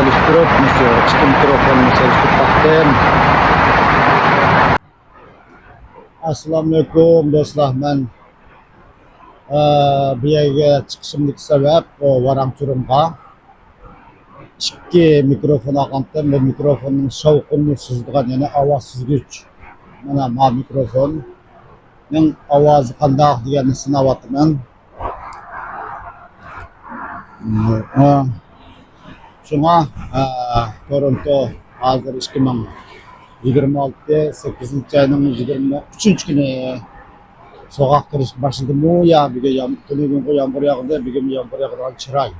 soluşturup, çıkı mikrofonunu soluşturup baktım. Assalamualaikum dostlar, ben bu yerga chiqishimdagi sabab varamturumga ikki mikrofon olgandim. Bu mikrofonning shovqinni suzadigan, ya'ni ovoz suzgich. Mana bu mikrofonning ovozi qanday deganni sinayapman. Şuna Toronto hozir 2026 8 ayning 23 kuni soğuk kirish başladı mı ya bir gün yağmur yağdı, bir gün yağmur yağdı çıray.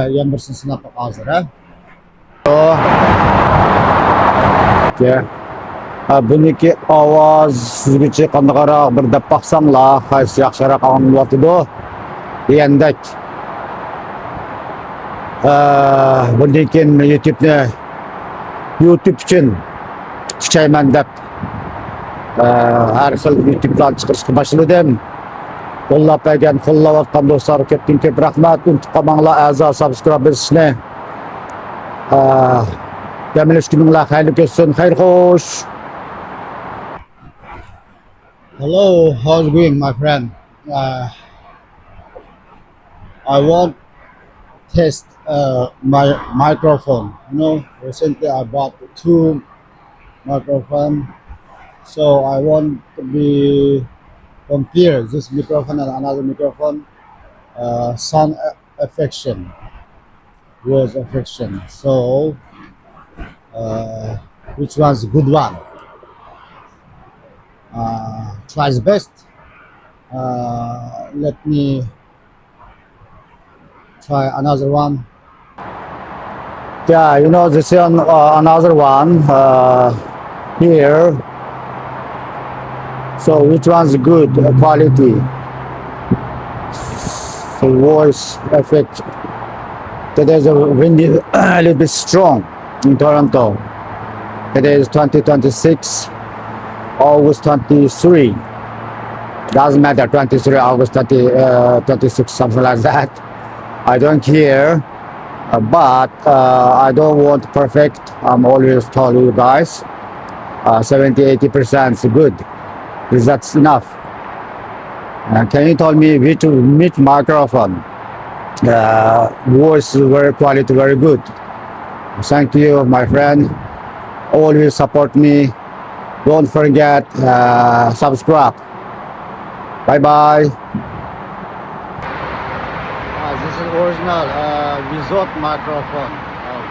Yağmursuz sınıf hazır ha. Buniki ovoz suzgichi qandaqaroq bir deb baqsanglar, qaysi yaxshiroq anglayotidi degandek. Bundan keyin YouTube uchun kuchayman deb har xil YouTube'dan chiqarishga boshladim. Qo'llayotgan do'stlar ko'p rahmat. Unutib qolmanglar a'zo subscribe etishni. Demilish kuninglar xayrli bo'lsin. Xayr xo'sh. Hello, how's it going, my friend? I want test my microphone. You know, recently I bought 2 microphones. So I want to be compare this microphone and another microphone, sound affection, voice affection. So which one's a good one? Try the best. Let me try another one. Yeah, you know, this is another one here. So which one's good quality? So voice effect. Today's a windy, a little bit strong in Toronto. Today is 2026, August 23. Doesn't matter, 23, August 26, something like that. I don't care, but I don't want perfect. I'm always telling you guys, 70-80% is good. That's enough. Can you tell me which microphone? Voice very quality, very good. Thank you, my friend. Always support me. Don't forget subscribe. Bye bye. This is original without microphone.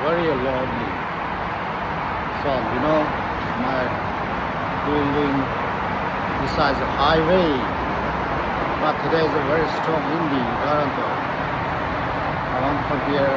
Very lovely sound. You know, my building besides the highway, but today is a very strong windy in Toronto. I want to compare